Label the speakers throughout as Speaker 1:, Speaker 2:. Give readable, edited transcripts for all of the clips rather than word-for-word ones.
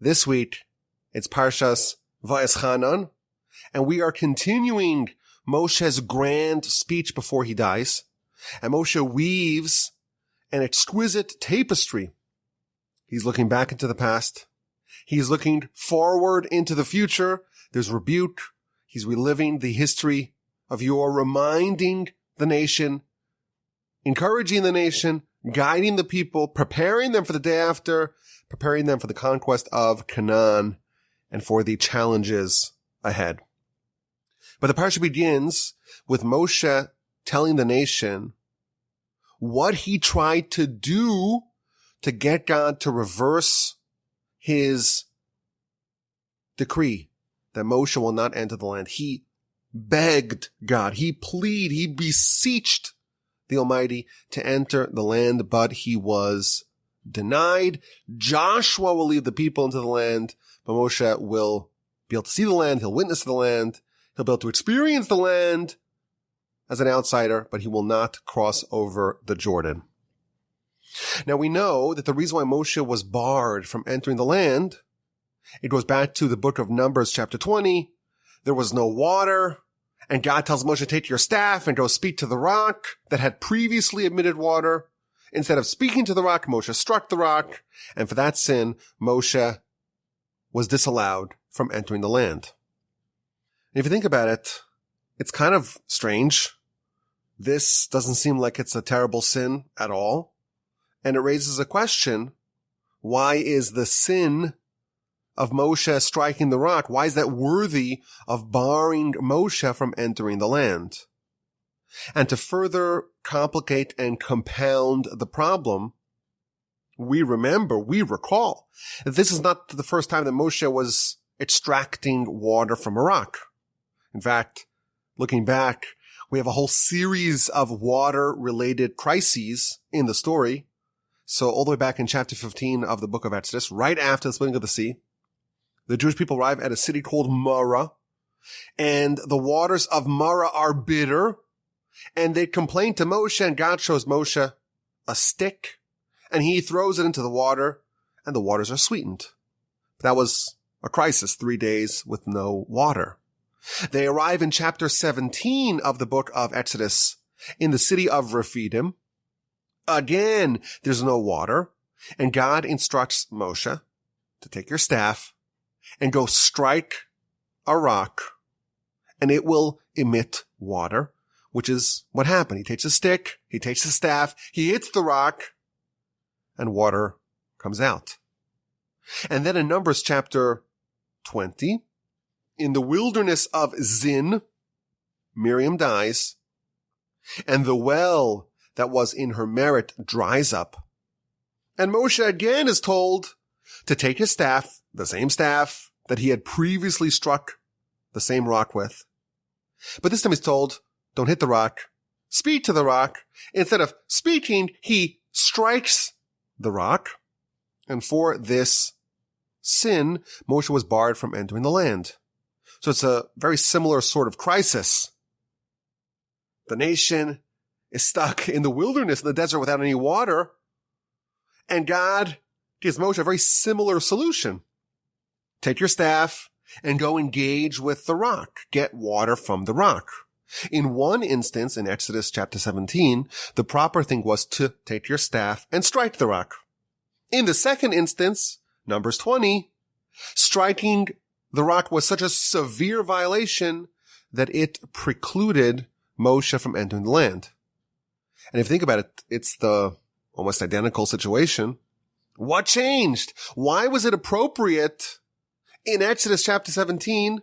Speaker 1: This week, it's Parshas Vaeschanan, and we are continuing Moshe's grand speech before he dies. And Moshe weaves an exquisite tapestry. He's looking back into the past. He's looking forward into the future. There's rebuke. He's reliving the history of yore, reminding the nation, encouraging the nation, guiding the people, preparing them for the day after, preparing them for the conquest of Canaan and for the challenges ahead. But the parsha begins with Moshe telling the nation what he tried to do to get God to reverse his decree that Moshe will not enter the land. He begged God, he pleaded, he beseeched the Almighty to enter the land, but he was denied. Joshua will lead the people into the land, but Moshe will be able to see the land, he'll witness the land, he'll be able to experience the land as an outsider, but he will not cross over the Jordan. Now we know that the reason why Moshe was barred from entering the land, it goes back to the book of Numbers chapter 20. There was no water, and God tells Moshe, take your staff and go speak to the rock that had previously emitted water. Instead of speaking to the rock, Moshe struck the rock, and for that sin, Moshe was disallowed from entering the land. And if you think about it, it's kind of strange. This doesn't seem like it's a terrible sin at all. And it raises a question, why is the sin of Moshe striking the rock, why is that worthy of barring Moshe from entering the land? And to further complicate and compound the problem, we recall that this is not the first time that Moshe was extracting water from a rock. In fact, looking back, we have a whole series of water-related crises in the story. So all the way back in chapter 15 of the book of Exodus, right after the splitting of the sea, the Jewish people arrive at a city called Marah, and the waters of Marah are bitter, and they complain to Moshe, and God shows Moshe a stick, and he throws it into the water, and the waters are sweetened. That was a crisis, 3 days with no water. They arrive in chapter 17 of the book of Exodus in the city of Rephidim. Again, there's no water, and God instructs Moshe to take your staff and go strike a rock, and it will emit water, which is what happened. He takes a stick, he takes a staff, he hits the rock, and water comes out. And then in Numbers chapter 20, in the wilderness of Zin, Miriam dies, and the well that was in her merit dries up. And Moshe again is told to take his staff, the same staff that he had previously struck the same rock with. But this time he's told, don't hit the rock, speak to the rock. Instead of speaking, he strikes the rock. And for this sin, Moshe was barred from entering the land. So it's a very similar sort of crisis. The nation is stuck in the wilderness, in the desert without any water. And God gives Moshe a very similar solution. Take your staff and go engage with the rock. Get water from the rock. In one instance, in Exodus chapter 17, the proper thing was to take your staff and strike the rock. In the second instance, Numbers 20, striking the rock was such a severe violation that it precluded Moshe from entering the land. And if you think about it, it's the almost identical situation. What changed? Why was it appropriate in Exodus chapter 17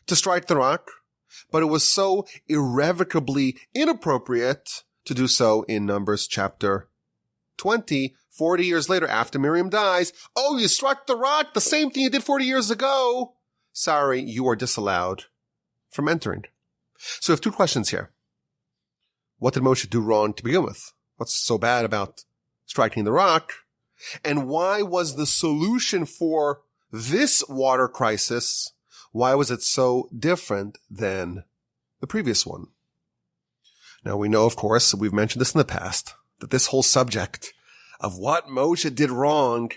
Speaker 1: to strike the rock, but it was so irrevocably inappropriate to do so in Numbers chapter 20, 40 years later after Miriam dies? Oh, you struck the rock, the same thing you did 40 years ago. Sorry, you are disallowed from entering. So we have two questions here. What did Moshe do wrong to begin with? What's so bad about striking the rock? And why was the solution for this water crisis, why was it so different than the previous one? Now we know, of course, we've mentioned this in the past, that this whole subject of what Moshe did wrong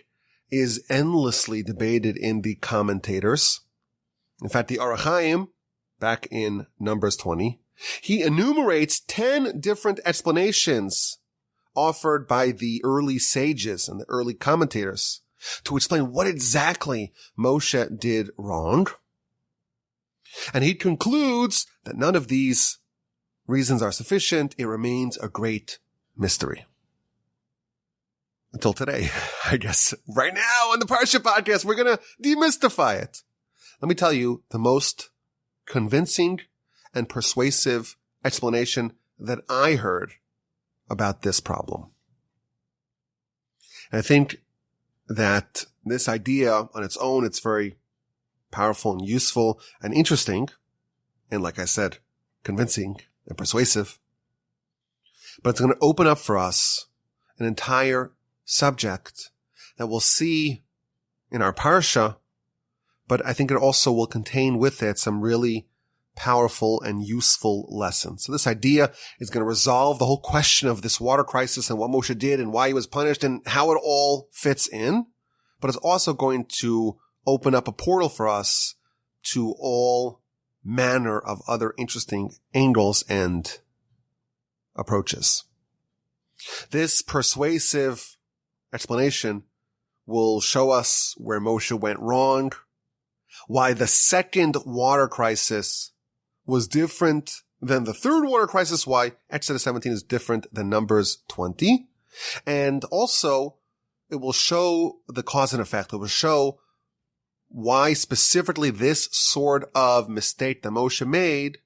Speaker 1: is endlessly debated in the commentators. In fact, the Orach Chaim, back in Numbers 20, he enumerates 10 different explanations offered by the early sages and the early commentators to explain what exactly Moshe did wrong. And he concludes that none of these reasons are sufficient. It remains a great mystery. Until today, I guess. Right now on the Parsha Podcast, we're going to demystify it. Let me tell you the most convincing and persuasive explanation that I heard about this problem. And I think that this idea on its own, it's very powerful and useful and interesting. And like I said, convincing and persuasive. But it's going to open up for us an entire subject that we'll see in our Parsha, but I think it also will contain with it some really powerful and useful lessons. So this idea is going to resolve the whole question of this water crisis and what Moshe did and why he was punished and how it all fits in. But it's also going to open up a portal for us to all manner of other interesting angles and approaches. This persuasive explanation will show us where Moshe went wrong, why the second water crisis was different than the third water crisis, why Exodus 17 is different than Numbers 20. And also, it will show the cause and effect. It will show why specifically this sort of mistake that Moshe made,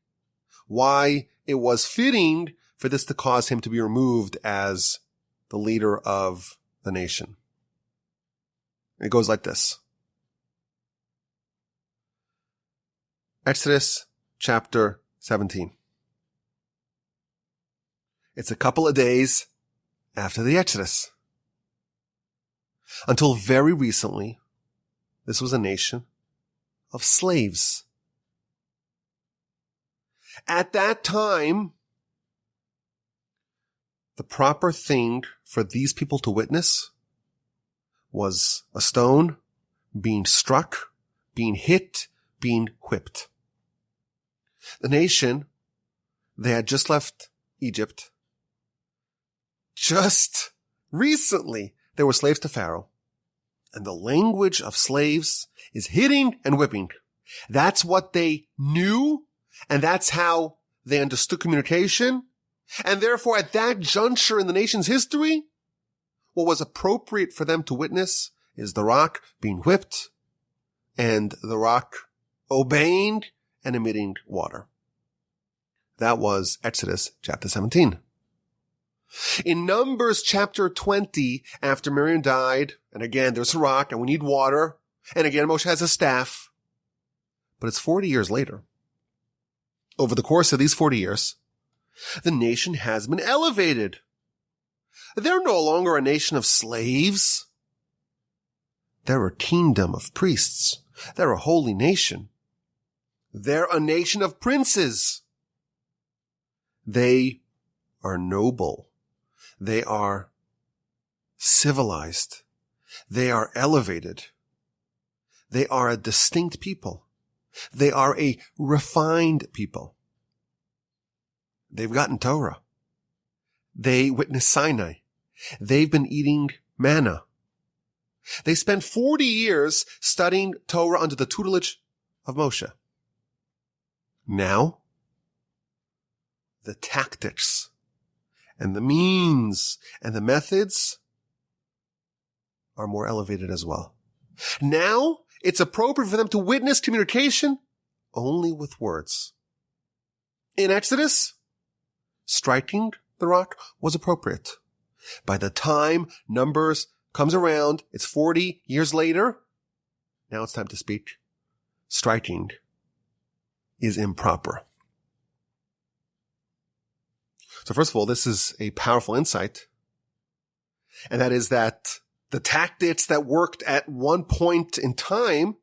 Speaker 1: why it was fitting for this to cause him to be removed as the leader of the nation. It goes like this. Exodus chapter 17. It's a couple of days after the Exodus. Until very recently, this was a nation of slaves. At that time, the proper thing for these people to witness was a stone being struck, being hit, being whipped. The nation, they had just left Egypt. Just recently, they were slaves to Pharaoh. And the language of slaves is hitting and whipping. That's what they knew, and that's how they understood communication. And therefore, at that juncture in the nation's history, what was appropriate for them to witness is the rock being whipped and the rock obeying and emitting water. That was Exodus chapter 17. In Numbers chapter 20, after Miriam died, and again, there's a rock and we need water, and again, Moshe has a staff, but it's 40 years later. Over the course of these 40 years, the nation has been elevated. They're no longer a nation of slaves. They're a kingdom of priests. They're a holy nation. They're a nation of princes. They are noble. They are civilized. They are elevated. They are a distinct people. They are a refined people. They've gotten Torah. They witnessed Sinai. They've been eating manna. They spent 40 years studying Torah under the tutelage of Moshe. Now, the tactics and the means and the methods are more elevated as well. Now, it's appropriate for them to witness communication only with words. In Exodus, striking the rock was appropriate. By the time Numbers comes around, it's 40 years later. Now it's time to speak. Striking is improper. So first of all, this is a powerful insight. And that is that the tactics that worked at one point in time,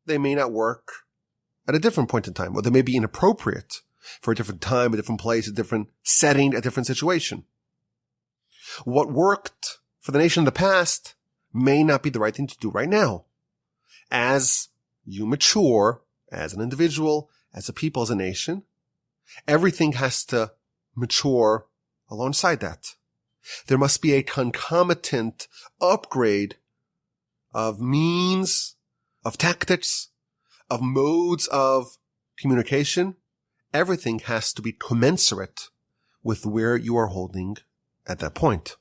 Speaker 1: they may not work at a different point in time, or they may be inappropriate for a different time, a different place, a different setting, a different situation. What worked for the nation of the past may not be the right thing to do right now. As you mature, as an individual, as a people, as a nation, everything has to mature alongside that. There must be a concomitant upgrade of means, of tactics, of modes of communication. Everything has to be commensurate with where you are holding at that point.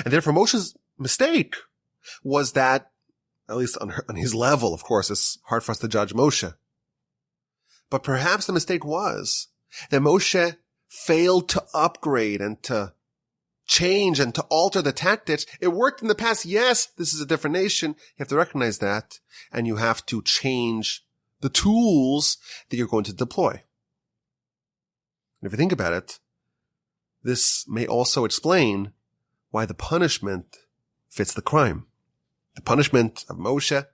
Speaker 1: And therefore Moshe's mistake was that, at least on his level, of course, it's hard for us to judge Moshe. But perhaps the mistake was that Moshe failed to upgrade and to change and to alter the tactics. It worked in the past. Yes, this is a different nation. You have to recognize that. And you have to change the tools that you're going to deploy. And if you think about it, this may also explain why the punishment fits the crime. The punishment of Moshe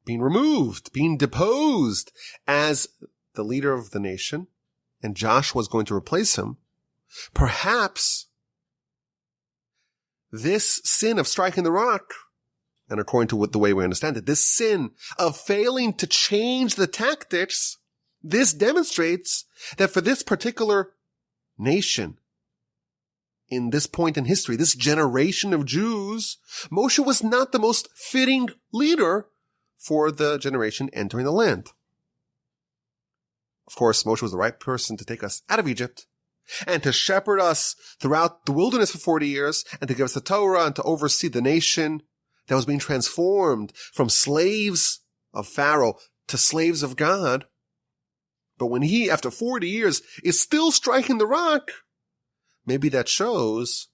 Speaker 1: being removed, being deposed as the leader of the nation, and Joshua was going to replace him. Perhaps this sin of striking the rock, and according to the way we understand it, this sin of failing to change the tactics, this demonstrates that for this particular nation, in this point in history, this generation of Jews, Moshe was not the most fitting leader for the generation entering the land. Of course, Moshe was the right person to take us out of Egypt and to shepherd us throughout the wilderness for 40 years and to give us the Torah and to oversee the nation that was being transformed from slaves of Pharaoh to slaves of God. But when he, after 40 years, is still striking the rock, maybe that shows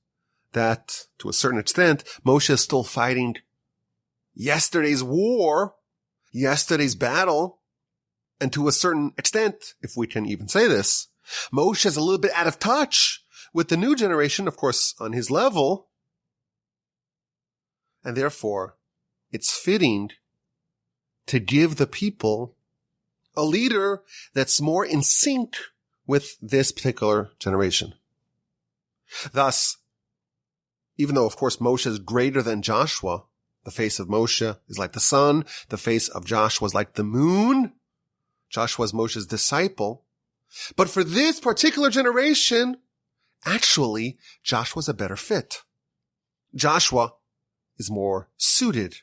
Speaker 1: that, to a certain extent, Moshe is still fighting yesterday's war, yesterday's battle. And to a certain extent, if we can even say this, Moshe is a little bit out of touch with the new generation, of course, on his level. And therefore, it's fitting to give the people a leader that's more in sync with this particular generation. Thus, even though, of course, Moshe is greater than Joshua, the face of Moshe is like the sun, the face of Joshua is like the moon. Joshua is Moshe's disciple. But for this particular generation, actually, Joshua's a better fit. Joshua is more suited.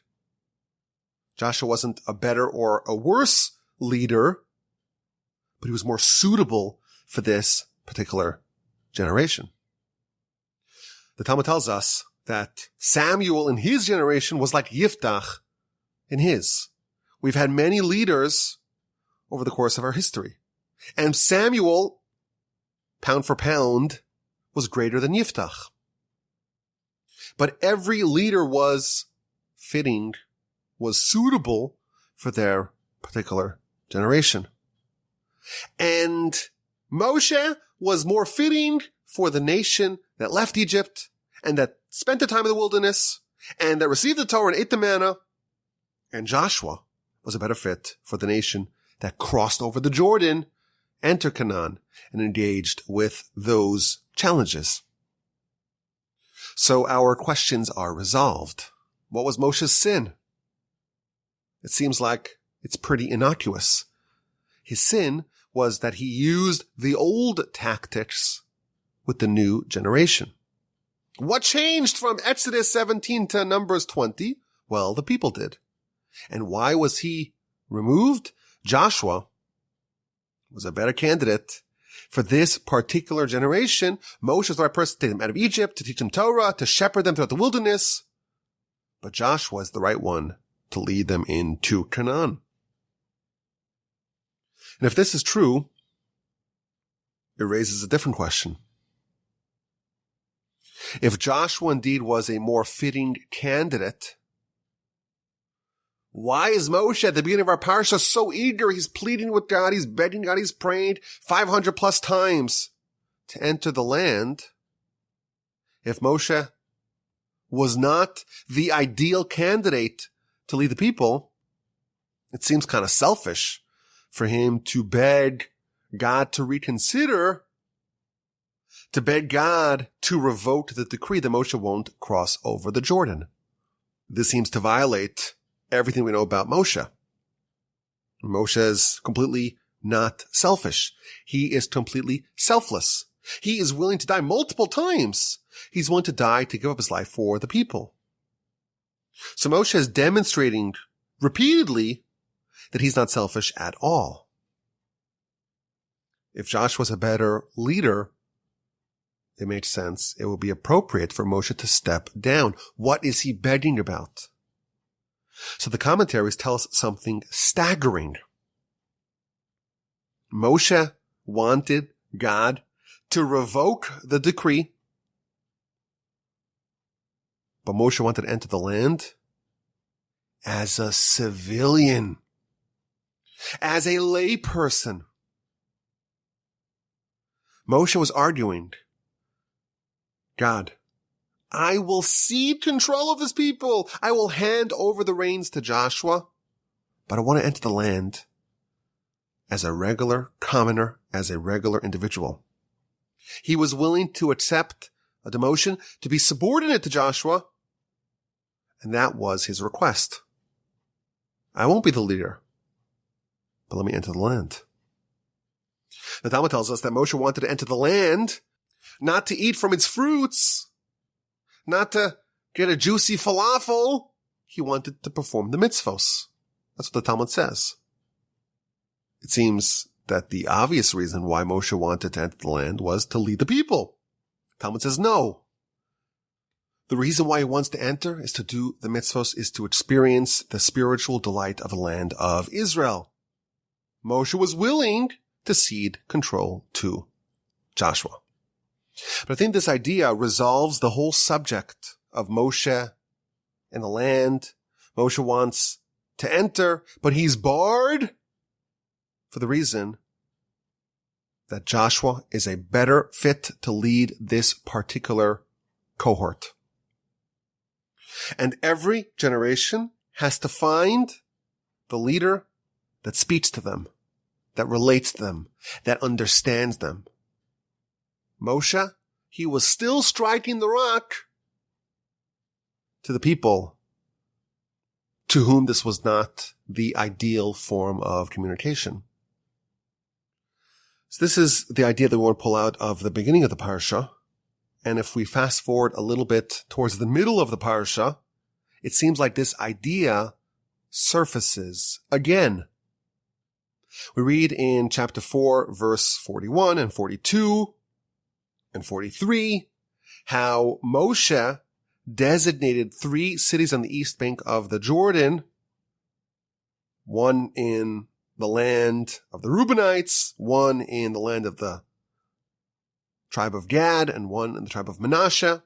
Speaker 1: Joshua wasn't a better or a worse leader, but he was more suitable for this particular generation. The Talmud tells us that Samuel in his generation was like Yiftach in his. We've had many leaders over the course of our history. And Samuel, pound for pound, was greater than Yiftach. But every leader was fitting, was suitable for their particular generation. And Moshe was more fitting for the nation that left Egypt and that spent the time in the wilderness and that received the Torah and ate the manna. And Joshua was a better fit for the nation that crossed over the Jordan, entered Canaan, and engaged with those challenges. So our questions are resolved. What was Moshe's sin? It seems like it's pretty innocuous. His sin was that he used the old tactics with the new generation. What changed from Exodus 17 to Numbers 20? Well, the people did. And why was he removed? Joshua was a better candidate for this particular generation. Moshe was the right person to take them out of Egypt, to teach them Torah, to shepherd them throughout the wilderness. But Joshua is the right one to lead them into Canaan. And if this is true, it raises a different question. If Joshua indeed was a more fitting candidate, why is Moshe at the beginning of our parsha so eager? He's pleading with God, he's begging God, he's prayed 500 plus times to enter the land. If Moshe was not the ideal candidate to lead the people, it seems kind of selfish for him to beg God to reconsider to beg God to revoke the decree that Moshe won't cross over the Jordan. This seems to violate everything we know about Moshe. Moshe is completely not selfish. He is completely selfless. He is willing to die multiple times. He's willing to die to give up his life for the people. So Moshe is demonstrating repeatedly that he's not selfish at all. If Joshua's a better leader, it makes sense. It will be appropriate for Moshe to step down. What is he begging about? So the commentaries tell us something staggering. Moshe wanted God to revoke the decree, but Moshe wanted to enter the land as a civilian, as a layperson. Moshe was arguing, God, I will cede control of this people. I will hand over the reins to Joshua, but I want to enter the land as a regular commoner, as a regular individual. He was willing to accept a demotion, to be subordinate to Joshua, and that was his request. I won't be the leader, but let me enter the land. The Talmud tells us that Moshe wanted to enter the land, not to eat from its fruits, not to get a juicy falafel. He wanted to perform the mitzvos. That's what the Talmud says. It seems that the obvious reason why Moshe wanted to enter the land was to lead the people. Talmud says no. The reason why he wants to enter is to do the mitzvos, is to experience the spiritual delight of the land of Israel. Moshe was willing to cede control to Joshua. But I think this idea resolves the whole subject of Moshe and the land. Moshe wants to enter, but he's barred for the reason that Joshua is a better fit to lead this particular cohort. And every generation has to find the leader that speaks to them, that relates to them, that understands them. Moshe, he was still striking the rock to the people to whom this was not the ideal form of communication. So this is the idea that we want to pull out of the beginning of the Parsha. And if we fast forward a little bit towards the middle of the Parsha, it seems like this idea surfaces again. We read in chapter 4, verse 41 and 42 and 43, how Moshe designated 3 cities on the east bank of the Jordan, one in the land of the Reubenites, one in the land of the tribe of Gad, and one in the tribe of Manasseh.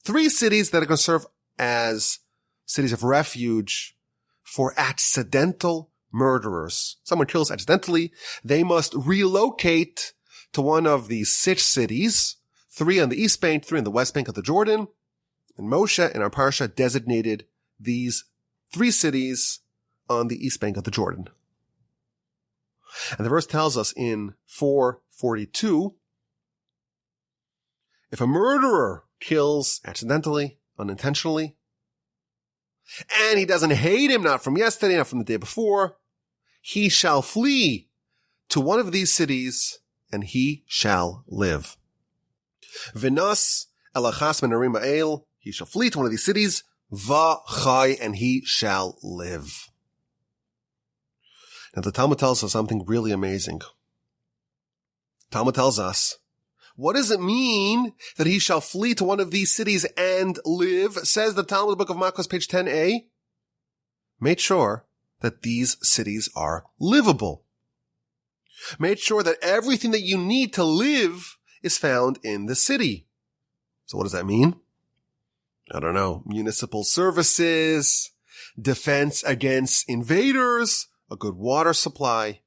Speaker 1: 3 cities that are going to serve as cities of refuge for accidental murderers. Someone kills accidentally, they must relocate to one of these 6 cities, 3 on the east bank, 3 on the west bank of the Jordan. And Moshe in our Parsha designated these 3 cities on the east bank of the Jordan. And the verse tells us in 4:42, if a murderer kills accidentally, unintentionally, and he doesn't hate him, not from yesterday, not from the day before, he shall flee to one of these cities, and he shall live. V'nas elachas menarim ha'el, he shall flee to one of these cities, v'chai, and he shall live. Now the Talmud tells us something really amazing. Talmud tells us, what does it mean that he shall flee to one of these cities and live? Says the Talmud, book of Makos, page 10a. Make sure that these cities are livable. Make sure that everything that you need to live is found in the city. So what does that mean? I don't know. Municipal services, defense against invaders, a good water supply,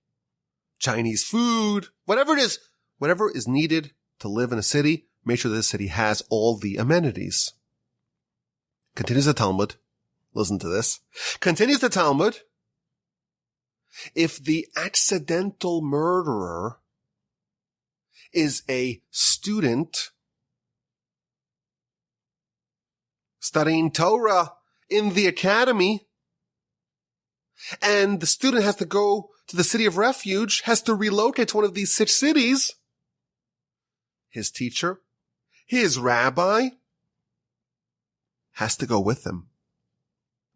Speaker 1: Chinese food, whatever it is, whatever is needed to live in a city, make sure that the city has all the amenities. Continues the Talmud. Listen to this. Continues the Talmud. If the accidental murderer is a student studying Torah in the academy, and the student has to go to the city of refuge, has to relocate to one of these 6 cities, his teacher, his rabbi, has to go with him,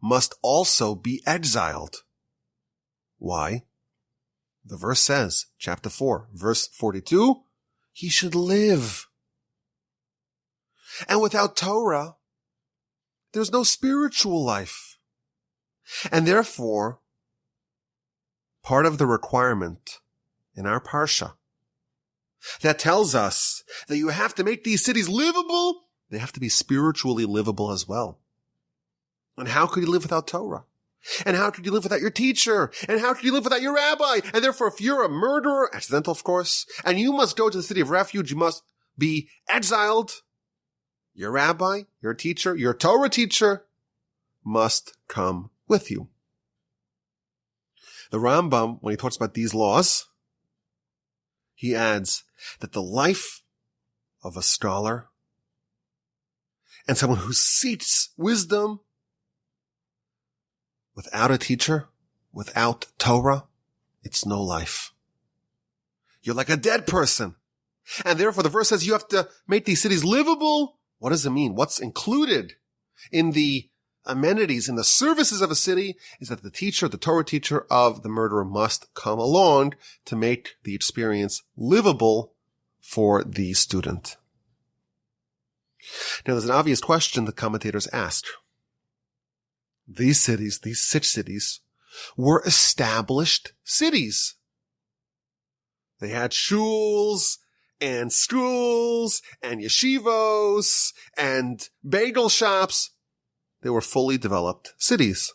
Speaker 1: must also be exiled. Why? The verse says, chapter 4, verse 42, he should live. And without Torah, there's no spiritual life. And therefore, part of the requirement in our Parsha that tells us that you have to make these cities livable, they have to be spiritually livable as well. And how could you live without Torah? And how could you live without your teacher? And how could you live without your rabbi? And therefore, if you're a murderer, accidental of course, and you must go to the city of refuge, you must be exiled, your rabbi, your teacher, your Torah teacher must come with you. The Rambam, when he talks about these laws, he adds that the life of a scholar and someone who seeks wisdom without a teacher, without Torah, it's no life. You're like a dead person. And therefore the verse says you have to make these cities livable. What does it mean? What's included in the amenities, in the services of a city, is that the teacher, the Torah teacher of the murderer must come along to make the experience livable for the student. Now there's an obvious question the commentators ask. These cities, these 6 cities, were established cities. They had shuls and schools and yeshivos and bagel shops. They were fully developed cities.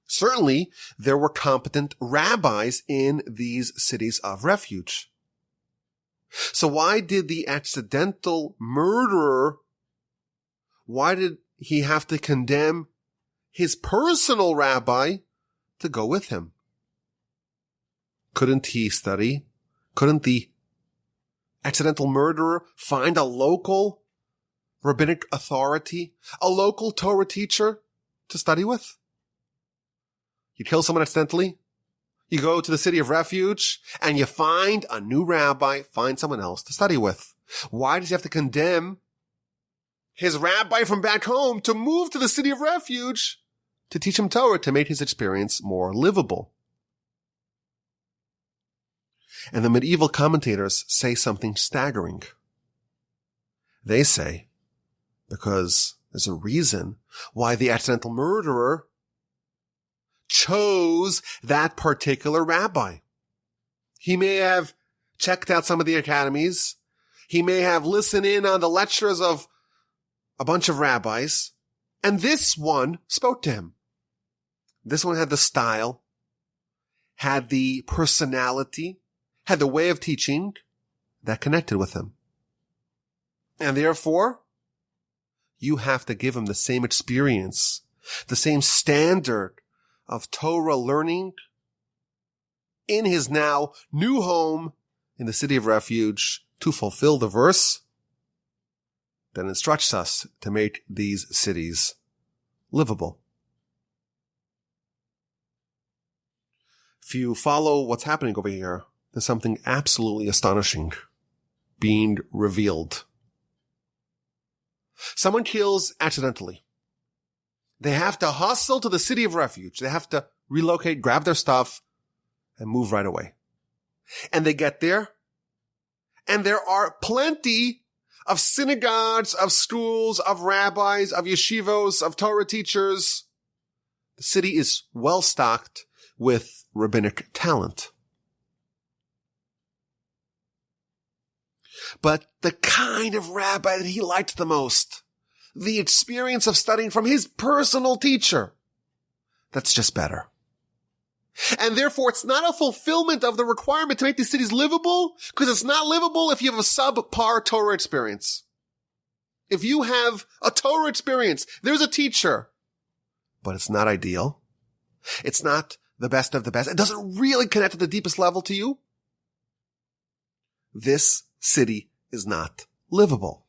Speaker 1: Certainly, there were competent rabbis in these cities of refuge. So why did the accidental murderer, why did he have to condemn his personal rabbi to go with him? Couldn't he study? Couldn't the accidental murderer find a local rabbinic authority, a local Torah teacher to study with? You kill someone accidentally, you go to the city of refuge, and you find a new rabbi, find someone else to study with. Why does he have to condemn his rabbi from back home to move to the city of refuge to teach him Torah, to make his experience more livable? And the medieval commentators say something staggering. They say, because there's a reason why the accidental murderer chose that particular rabbi. He may have checked out some of the academies. He may have listened in on the lectures of a bunch of rabbis. And this one spoke to him. This one had the style, had the personality, had the way of teaching that connected with him. And therefore, you have to give him the same experience, the same standard of Torah learning in his now new home in the city of refuge to fulfill the verse that instructs us to make these cities livable. If you follow what's happening over here, there's something absolutely astonishing being revealed. Someone kills accidentally. They have to hustle to the city of refuge. They have to relocate, grab their stuff, and move right away. And they get there, and there are plenty of synagogues, of schools, of rabbis, of yeshivos, of Torah teachers. The city is well stocked with rabbinic talent. But the kind of rabbi that he liked the most, the experience of studying from his personal teacher, that's just better. And therefore, it's not a fulfillment of the requirement to make these cities livable, because it's not livable if you have a subpar Torah experience. If you have a Torah experience, there's a teacher, but it's not ideal. It's not the best of the best. It doesn't really connect to the deepest level to you. this city is not livable.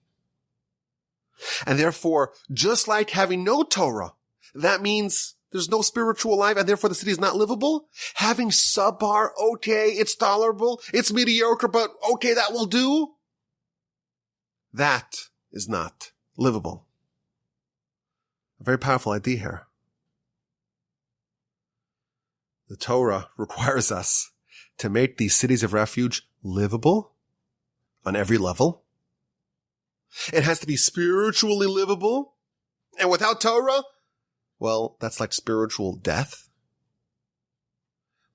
Speaker 1: And therefore, just like having no Torah, that means there's no spiritual life and therefore the city is not livable. Having subpar, okay, it's tolerable, it's mediocre, but okay, that will do. That is not livable. A very powerful idea here. The Torah requires us to make these cities of refuge livable on every level. It has to be spiritually livable. And without Torah, well, that's like spiritual death.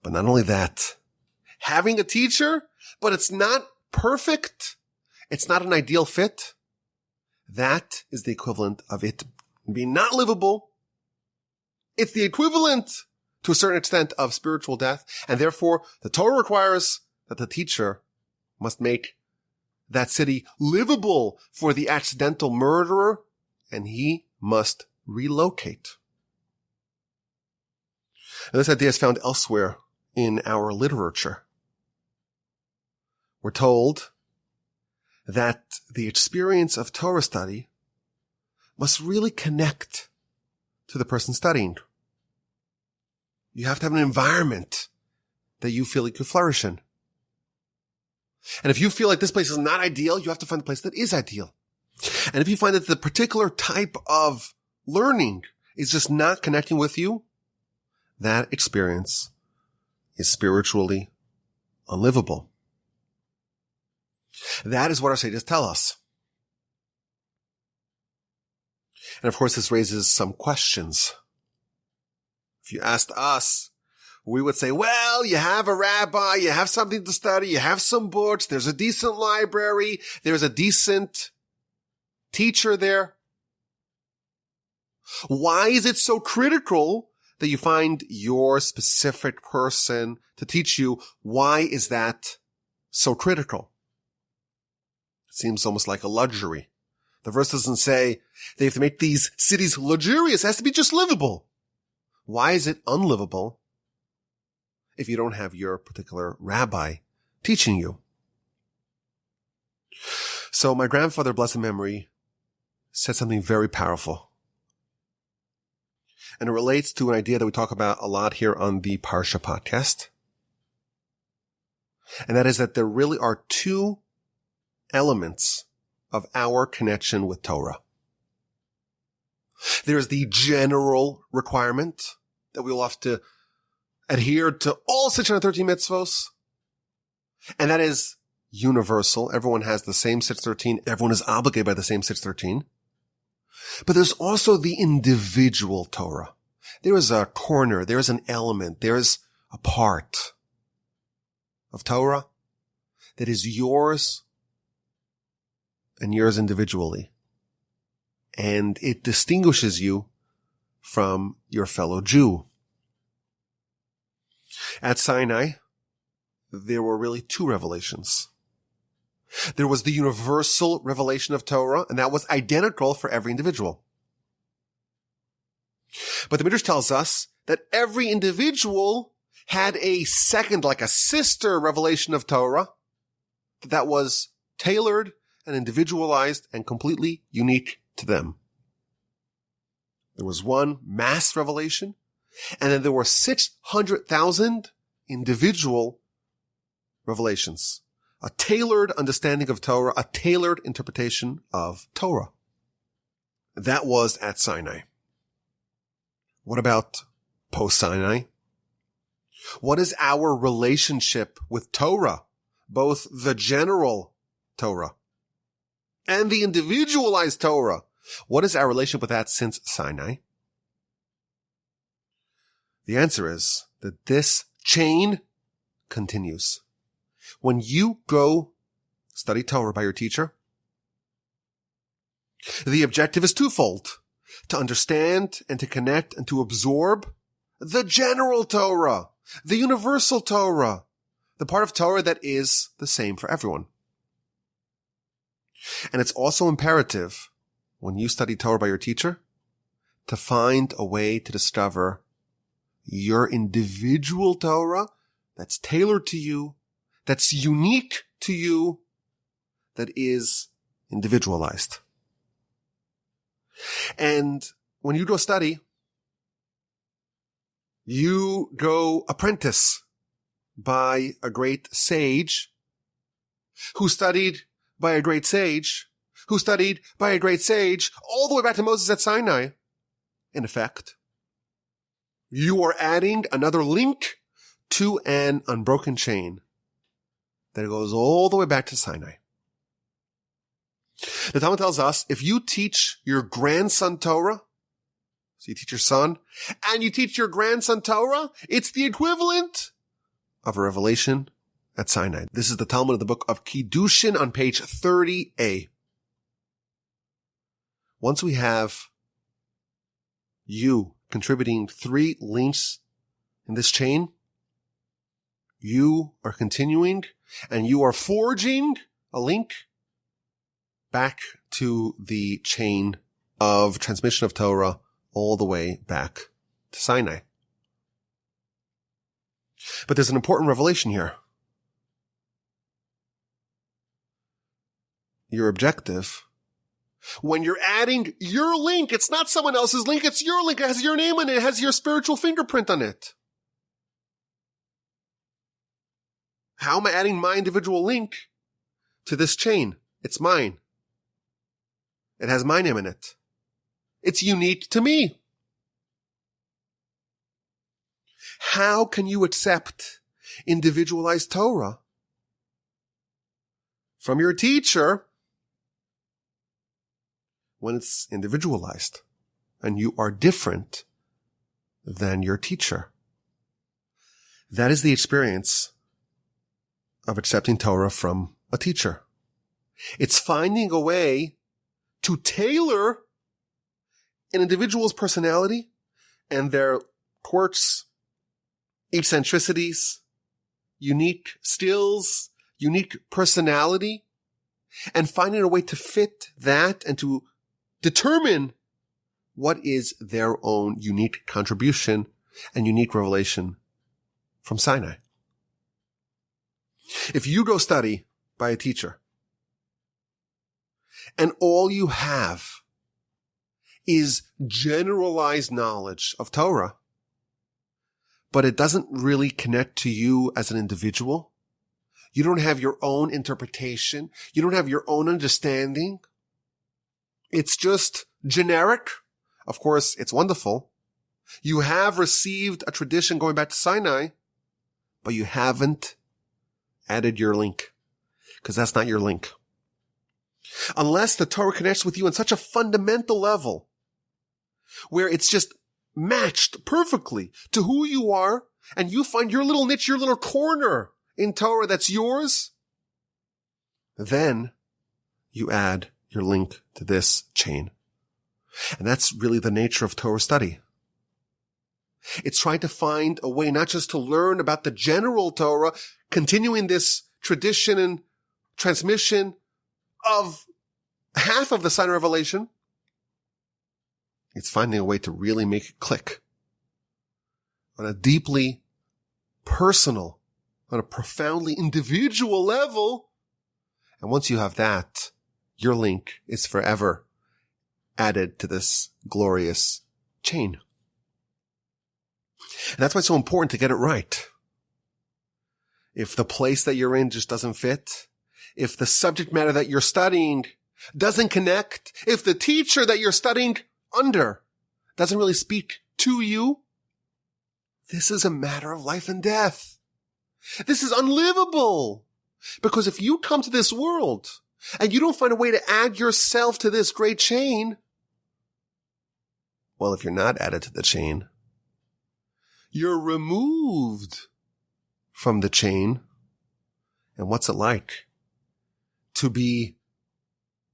Speaker 1: But not only that, having a teacher, but it's not perfect. It's not an ideal fit. That is the equivalent of it being not livable. It's the equivalent to a certain extent of spiritual death. And therefore, the Torah requires that the teacher must make that city livable for the accidental murderer, and he must relocate. And this idea is found elsewhere in our literature. We're told that the experience of Torah study must really connect to the person studying. You have to have an environment that you feel you could flourish in. And if you feel like this place is not ideal, you have to find a place that is ideal. And if you find that the particular type of learning is just not connecting with you, that experience is spiritually unlivable. That is what our sages tell us. And of course, this raises some questions. If you asked us, we would say, well, you have a rabbi, you have something to study, you have some books, there's a decent library, there's a decent teacher there. Why is it so critical that you find your specific person to teach you? Why is that so critical? It seems almost like a luxury. The verse doesn't say they have to make these cities luxurious. It has to be just livable. Why is it unlivable if you don't have your particular rabbi teaching you? So my grandfather, blessed memory, said something very powerful. And it relates to an idea that we talk about a lot here on the Parsha Podcast. And that is that there really are two elements of our connection with Torah. There's the general requirement that we will have to adhere to all 613 mitzvos. And that is universal. Everyone has the same 613. Everyone is obligated by the same 613. But there's also the individual Torah. There is a corner. There is an element. There is a part of Torah that is yours and yours individually. And it distinguishes you from your fellow Jew. At Sinai, there were really two revelations. There was the universal revelation of Torah, and that was identical for every individual. But the Midrash tells us that every individual had a second, like a sister revelation of Torah, that was tailored and individualized and completely unique to them. There was one mass revelation, and then there were 600,000 individual revelations. A tailored understanding of Torah, a tailored interpretation of Torah. That was at Sinai. What about post-Sinai? What is our relationship with Torah? Both the general Torah and the individualized Torah. What is our relationship with that since Sinai? The answer is that this chain continues. When you go study Torah by your teacher, the objective is twofold: to understand and to connect and to absorb the general Torah, the universal Torah, the part of Torah that is the same for everyone. And it's also imperative, when you study Torah by your teacher, to find a way to discover your individual Torah that's tailored to you, that's unique to you that is individualized. And when you go study, you go apprentice by a great sage who studied by a great sage who studied by a great sage all the way back to Moses at Sinai. In effect, you are adding another link to an unbroken chain that goes all the way back to Sinai. The Talmud tells us, if you teach your grandson Torah, so you teach your son, and you teach your grandson Torah, it's the equivalent of a revelation at Sinai. This is the Talmud of the book of Kiddushin on page 30a. Once we have you contributing 3 links in this chain, you are continuing and you are forging a link back to the chain of transmission of Torah all the way back to Sinai. But there's an important revelation here. Your objective, when you're adding your link, it's not someone else's link, it's your link. It has your name on it. It has your spiritual fingerprint on it. How am I adding my individual link to this chain? It's mine. It has my name in it. It's unique to me. How can you accept individualized Torah from your teacher when it's individualized and you are different than your teacher? That is the experience of accepting Torah from a teacher. It's finding a way to tailor an individual's personality and their quirks, eccentricities, unique skills, unique personality, and finding a way to fit that and to determine what is their own unique contribution and unique revelation from Sinai. If you go study by a teacher and all you have is generalized knowledge of Torah, but it doesn't really connect to you as an individual, you don't have your own interpretation, you don't have your own understanding, it's just generic. Of course, it's wonderful. You have received a tradition going back to Sinai, but you haven't added your link, because that's not your link. Unless the Torah connects with you on such a fundamental level, where it's just matched perfectly to who you are, and you find your little niche, your little corner in Torah that's yours, then you add your link to this chain. And that's really the nature of Torah study. It's trying to find a way not just to learn about the general Torah, continuing this tradition and transmission of half of the Sinai revelation. It's finding a way to really make it click on a deeply personal, on a profoundly individual level. And once you have that, your link is forever added to this glorious chain. And that's why it's so important to get it right. If the place that you're in just doesn't fit, if the subject matter that you're studying doesn't connect, if the teacher that you're studying under doesn't really speak to you, this is a matter of life and death. This is unlivable. Because if you come to this world and you don't find a way to add yourself to this great chain, well, if you're not added to the chain, you're removed from the chain. And what's it like to be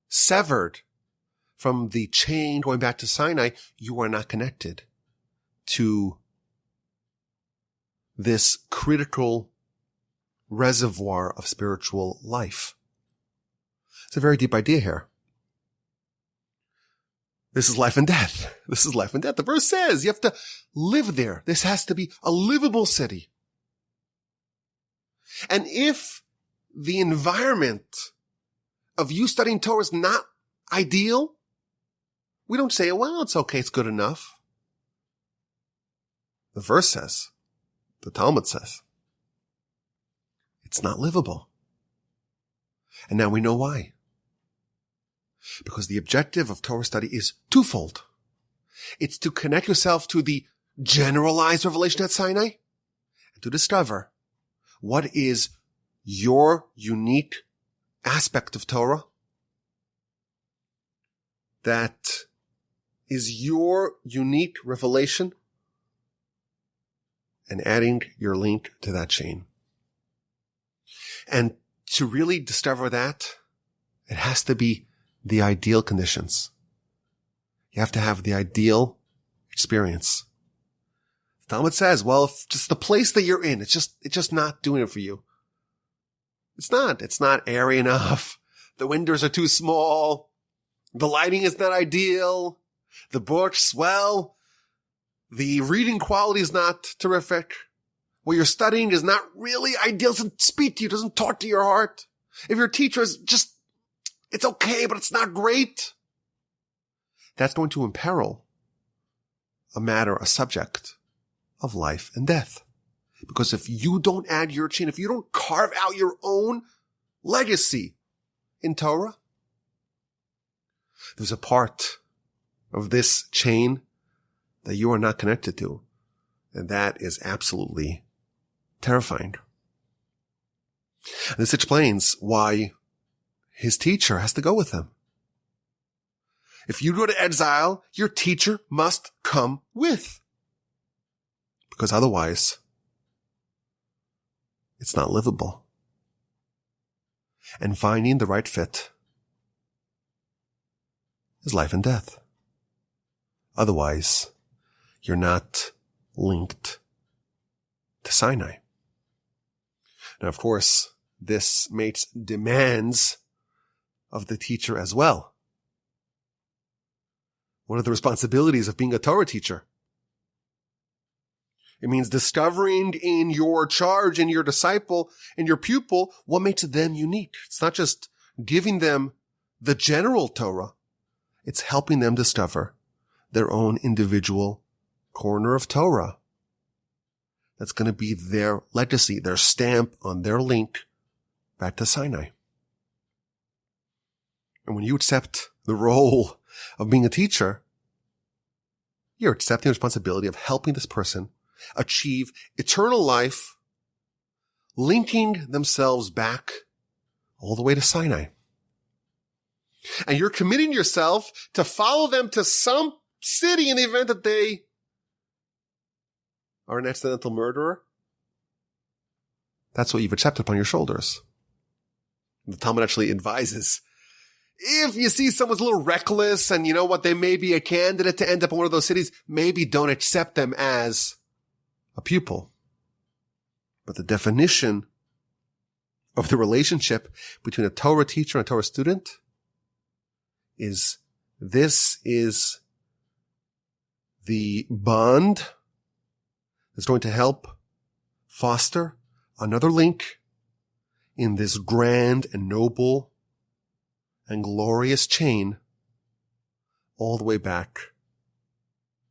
Speaker 1: severed from the chain going back to Sinai? You are not connected to this critical reservoir of spiritual life. It's a very deep idea here. This is life and death. This is life and death. The verse says you have to live there. This has to be a livable city. And if the environment of you studying Torah is not ideal, we don't say, well, it's okay, it's good enough. The verse says, the Talmud says, it's not livable. And now we know why. Because the objective of Torah study is twofold. It's to connect yourself to the generalized revelation at Sinai and to discover what is your unique aspect of Torah that is your unique revelation and adding your link to that chain. And to really discover that, it has to be the ideal conditions. You have to have the ideal experience. The Talmud says, well, if just the place that you're in, it's just not doing it for you. It's not airy enough. The windows are too small. The lighting is not ideal. The books, well, the reading quality is not terrific. What you're studying is not really ideal. It doesn't speak to you. It doesn't talk to your heart. If your teacher is just, it's okay, but it's not great, that's going to imperil a subject of life and death. Because if you don't add your chain, if you don't carve out your own legacy in Torah, there's a part of this chain that you are not connected to. And that is absolutely terrifying. And this explains why his teacher has to go with him. If you go to exile, your teacher must come with. Because otherwise, it's not livable. And finding the right fit is life and death. Otherwise, you're not linked to Sinai. Now, of course, this makes demands of the teacher as well. One of the responsibilities of being a Torah teacher. It means discovering in your charge, in your disciple, in your pupil, what makes them unique. It's not just giving them the general Torah. It's helping them discover their own individual corner of Torah. That's going to be their legacy, their stamp on their link back to Sinai. And when you accept the role of being a teacher, you're accepting the responsibility of helping this person achieve eternal life, linking themselves back all the way to Sinai. And you're committing yourself to follow them to some city in the event that they are an accidental murderer. That's what you've accepted upon your shoulders. The Talmud actually advises, if you see someone's a little reckless and you know what, they may be a candidate to end up in one of those cities, maybe don't accept them as a pupil. But the definition of the relationship between a Torah teacher and a Torah student is this is the bond that's going to help foster another link in this grand and noble and glorious chain all the way back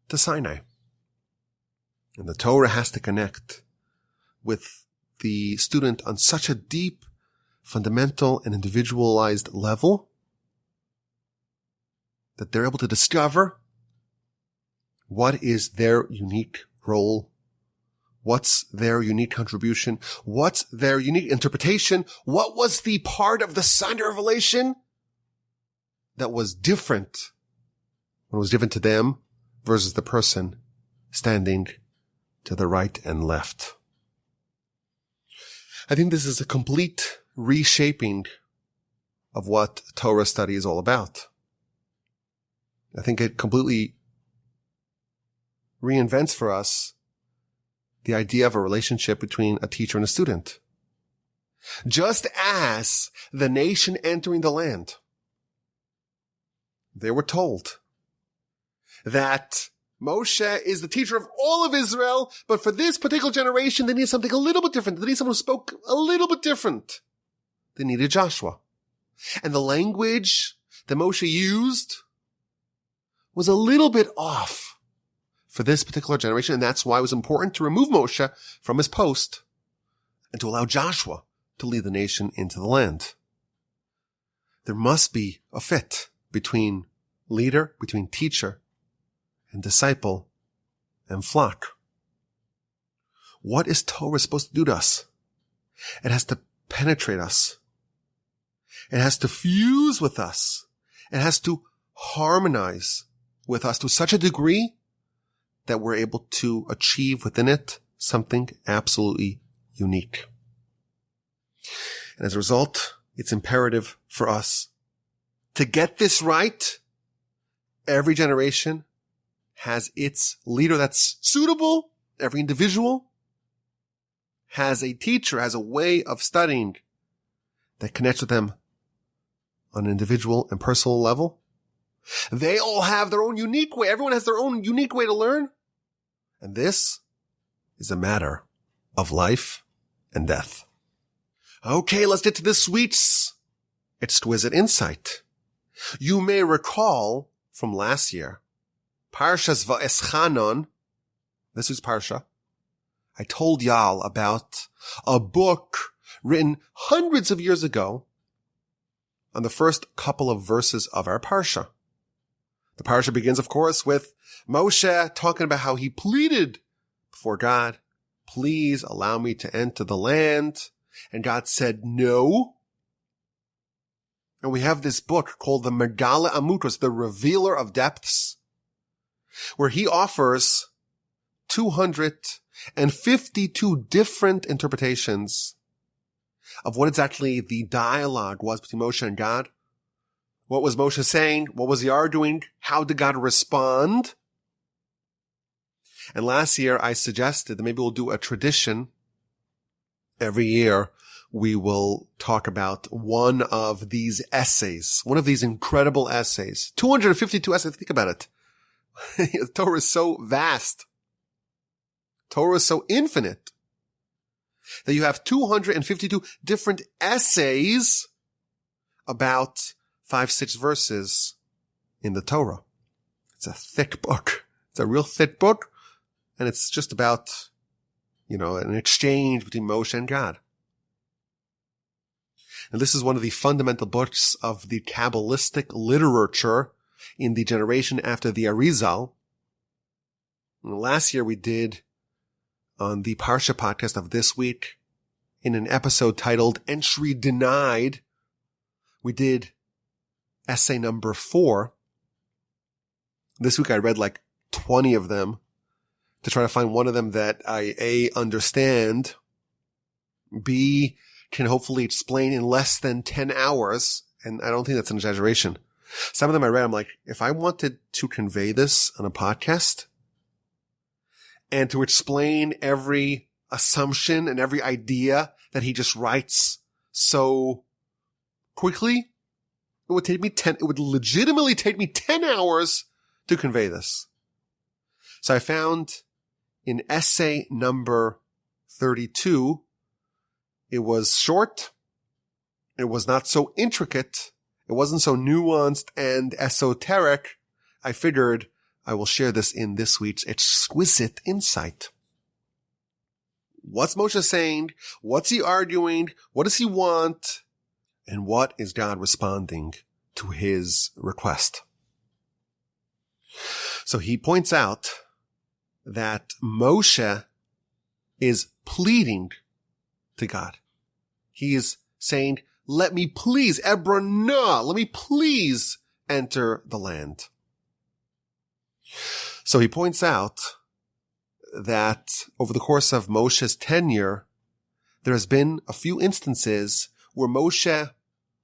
Speaker 1: to Sinai. And the Torah has to connect with the student on such a deep, fundamental, and individualized level that they're able to discover what is their unique role, what's their unique contribution, what's their unique interpretation, what was the part of the Sinai revelation that was different when it was given to them versus the person standing to the right and left. I think this is a complete reshaping of what Torah study is all about. I think it completely reinvents for us the idea of a relationship between a teacher and a student. Just as the nation entering the land, they were told that Moshe is the teacher of all of Israel, but for this particular generation, they need something a little bit different. They need someone who spoke a little bit different. they needed Joshua. And the language that Moshe used was a little bit off for this particular generation, and that's why it was important to remove Moshe from his post and to allow Joshua to lead the nation into the land. There must be a fit between leader, between teacher and disciple and flock. What is Torah supposed to do to us? It has to penetrate us. It has to fuse with us. It has to harmonize with us to such a degree that we're able to achieve within it something absolutely unique. And as a result, it's imperative for us to get this right. Every generation has its leader that's suitable. Every individual has a teacher, has a way of studying that connects with them on an individual and personal level. They all have their own unique way. Everyone has their own unique way to learn. And this is a matter of life and death. Okay, let's get to this week's exquisite insight. You may recall from last year, Parsha's Vaeschanan, this is Parsha. I told y'all about a book written hundreds of years ago on the first couple of verses of our Parsha. The Parsha begins, of course, with Moshe talking about how he pleaded before God, please allow me to enter the land. And God said no. And we have this book called the Megala Amutros, the Revealer of Depths, where he offers 252 different interpretations of what exactly the dialogue was between Moshe and God. What was Moshe saying? What was he arguing? How did God respond? And last year I suggested that maybe we'll do a tradition. Every year we will talk about one of these essays, one of these incredible essays. 252 essays, think about it. Torah is so vast. Torah is so infinite that you have 252 different essays about 5-6 verses in the Torah. It's a thick book. It's a real thick book. And it's just about, an exchange between Moshe and God. And this is one of the fundamental books of the Kabbalistic literature in the generation after the Arizal. And last year we did on the Parsha Podcast of this week, in an episode titled Entry Denied, we did essay number 4. This week I read like 20 of them to try to find one of them that I, A, understand, B, can hopefully explain in less than 10 hours. And I don't think that's an exaggeration. Some of them I read, I'm like, if I wanted to convey this on a podcast and to explain every assumption and every idea that he just writes so quickly, it would legitimately take me 10 hours to convey this. So I found in essay number 32, it was short. It was not so intricate. It wasn't so nuanced and esoteric. I figured I will share this in this week's exquisite insight. What's Moshe saying? What's he arguing? What does he want? And what is God responding to his request? So he points out that Moshe is pleading to God. He is saying, let me please, Ebronah, let me please enter the land. So he points out that over the course of Moshe's tenure, there has been a few instances where Moshe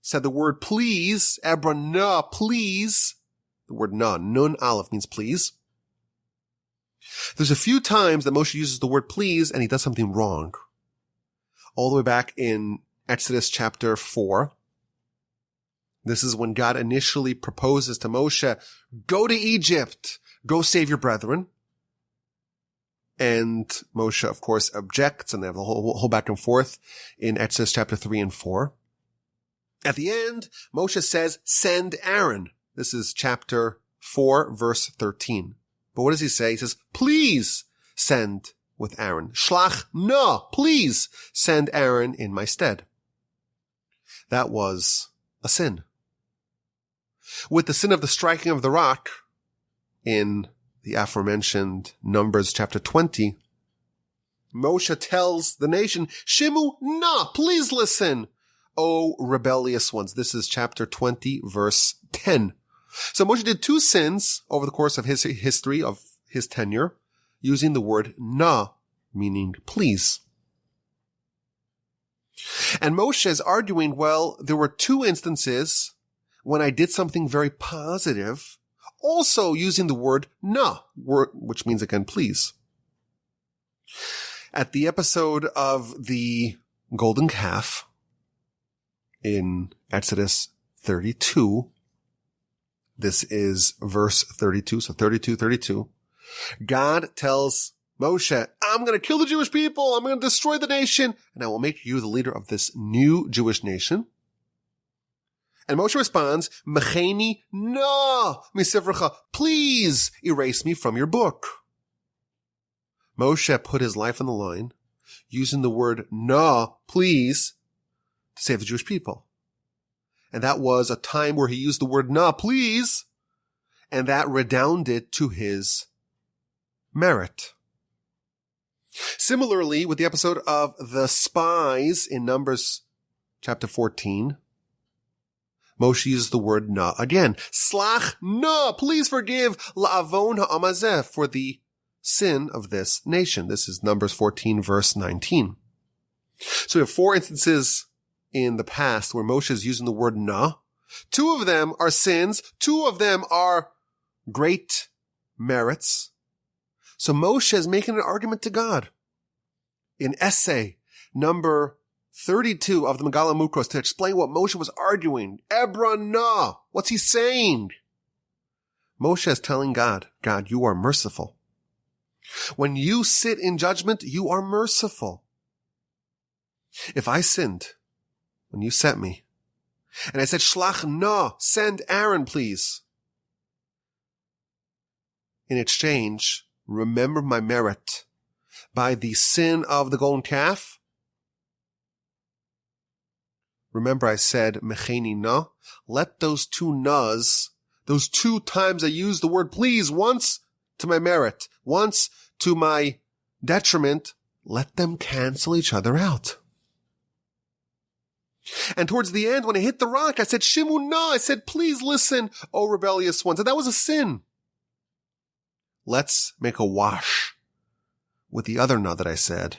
Speaker 1: said the word please, Ebronah, please. The word nun aleph means please. There's a few times that Moshe uses the word please and he does something wrong. All the way back in Exodus chapter 4. This is when God initially proposes to Moshe, go to Egypt, go save your brethren. And Moshe, of course, objects, and they have a whole back and forth in Exodus chapter 3 and 4. At the end, Moshe says, send Aaron. This is chapter 4, verse 13. But what does he say? He says, please send with Aaron. Shlach na, please send Aaron in my stead. That was a sin. With the sin of the striking of the rock in the aforementioned Numbers chapter 20, Moshe tells the nation, Shimu na, please listen, O rebellious ones. This is chapter 20, verse 10. So Moshe did two sins over the course of his history, of his tenure, using the word na, meaning please. And Moshe is arguing, well, there were two instances when I did something very positive, also using the word na, which means again, please. At the episode of the golden calf in Exodus 32, this is verse 32, so 32. God tells Moshe, I'm going to kill the Jewish people. I'm going to destroy the nation, and I will make you the leader of this new Jewish nation. And Moshe responds, Mecheni na misivracha, please erase me from your book. Moshe put his life on the line, using the word na, please, to save the Jewish people. And that was a time where he used the word na, please, and that redounded to his merit. Similarly, with the episode of the spies in Numbers chapter 14, Moshe uses the word na again. Slach na, please forgive la'avon ha'amazeh, for the sin of this nation. This is Numbers 14, verse 19. So we have four instances in the past where Moshe is using the word na. Two of them are sins. Two of them are great merits. So Moshe is making an argument to God. In essay number 32 of the Megala Mukros, to explain what Moshe was arguing. Ebra na. What's he saying? Moshe is telling God, God, you are merciful. When you sit in judgment, you are merciful. If I sinned when you sent me, and I said, Shlach na, send Aaron, please. In exchange, remember my merit by the sin of the golden calf. Remember I said, Mecheni na, let those two nas, those two times I used the word please, once to my merit, once to my detriment, let them cancel each other out. And towards the end, when I hit the rock, I said, Shimu na, I said, please listen, O rebellious ones. And that was a sin. Let's make a wash with the other na that I said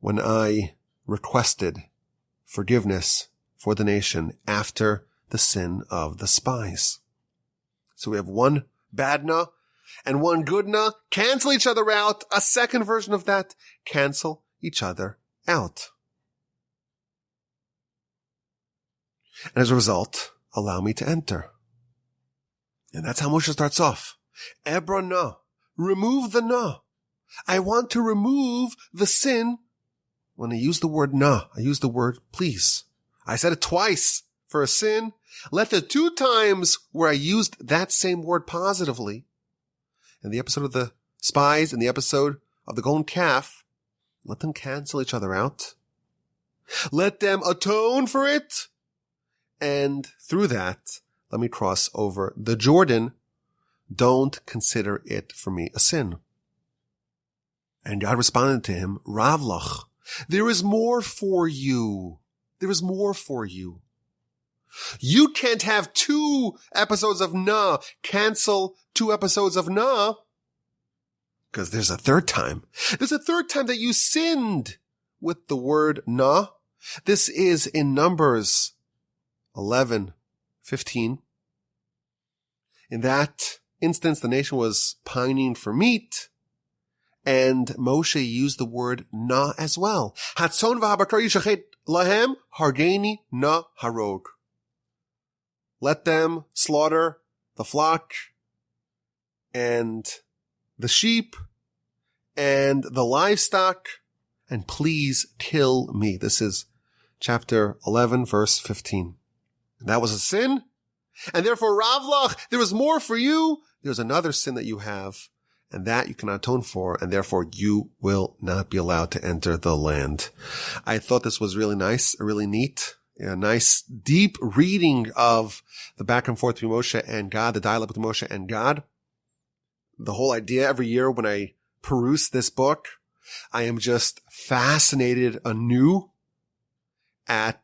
Speaker 1: when I requested forgiveness for the nation after the sin of the spies. So we have one bad na and one good na. Cancel each other out. A second version of that. Cancel each other out. And as a result, allow me to enter. And that's how Moshe starts off. Ebra na. Remove the na. I want to remove the sin. When I use the word na, I use the word please. I said it twice for a sin. Let the two times where I used that same word positively, in the episode of the spies and the episode of the golden calf, let them cancel each other out. Let them atone for it. And through that, let me cross over the Jordan. Don't consider it for me a sin. And God responded to him, Ravlach, there is more for you. There is more for you. You can't have two episodes of na cancel two episodes of na, because there's a third time. There's a third time that you sinned with the word na. This is in Numbers 11:15. In that instance, the nation was pining for meat, and Moshe used the word na as well. Hatzon v'habakar yishachet lahem hargeni na harog. Let them slaughter the flock and the sheep and the livestock, and please kill me. This is chapter 11, verse 15. That was a sin. And therefore, Ravlach, there is more for you. There's another sin that you have, and that you cannot atone for, and therefore you will not be allowed to enter the land. I thought this was really nice, really neat, a nice deep reading of the back and forth between Moshe and God, the dialogue between Moshe and God. The whole idea every year when I peruse this book, I am just fascinated anew at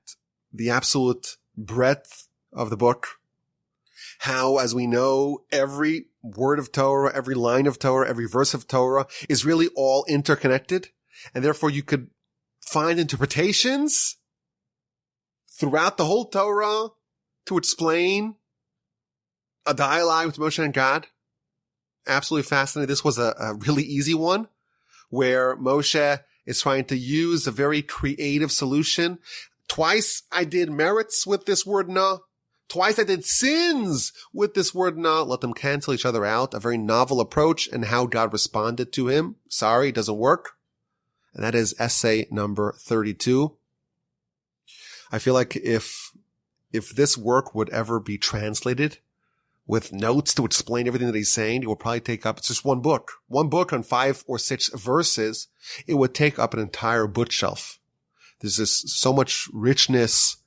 Speaker 1: the absolute breadth of the book. How, as we know, every word of Torah, every line of Torah, every verse of Torah is really all interconnected. And therefore you could find interpretations throughout the whole Torah to explain a dialogue with Moshe and God. Absolutely fascinating. This was a really easy one where Moshe is trying to use a very creative solution. Twice I did merits with this word na. Twice I did sins with this word na. Let them cancel each other out. A very novel approach and how God responded to him. Sorry, it doesn't work. And that is essay number 32. I feel like if this work would ever be translated with notes to explain everything that he's saying, it will probably take up, it's just one book on 5 or 6 verses. It would take up an entire bookshelf. There's just so much richness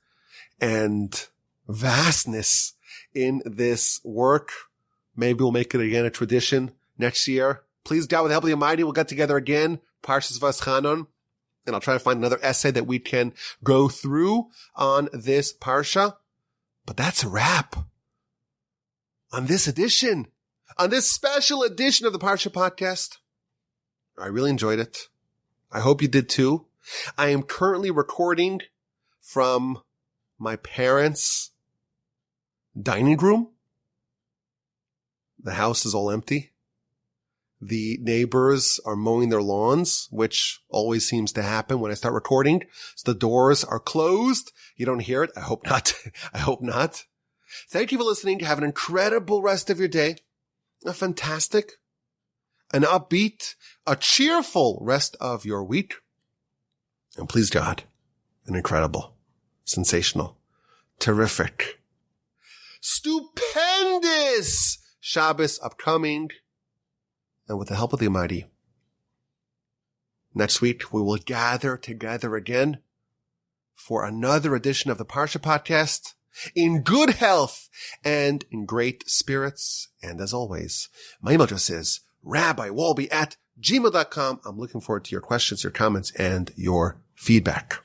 Speaker 1: and vastness in this work. Maybe we'll make it again a tradition next year. Please, God, with the help of the Almighty, we'll get together again, Parsha Vaeschanan, and I'll try to find another essay that we can go through on this Parsha. But that's a wrap on this edition, on this special edition of the Parsha Podcast. I really enjoyed it. I hope you did too. I am currently recording from my parents' dining room. The house is all empty. The neighbors are mowing their lawns, which always seems to happen when I start recording. So the doors are closed. You don't hear it. I hope not. I hope not. Thank you for listening. Have an incredible rest of your day. A fantastic, an upbeat, a cheerful rest of your week. And please God, an incredible, sensational, terrific, stupendous Shabbos upcoming. And with the help of the Almighty, next week we will gather together again for another edition of the Parsha Podcast in good health and in great spirits. And as always, my email address is rabbiwalby@gmail.com. I'm looking forward to your questions, your comments, and your feedback.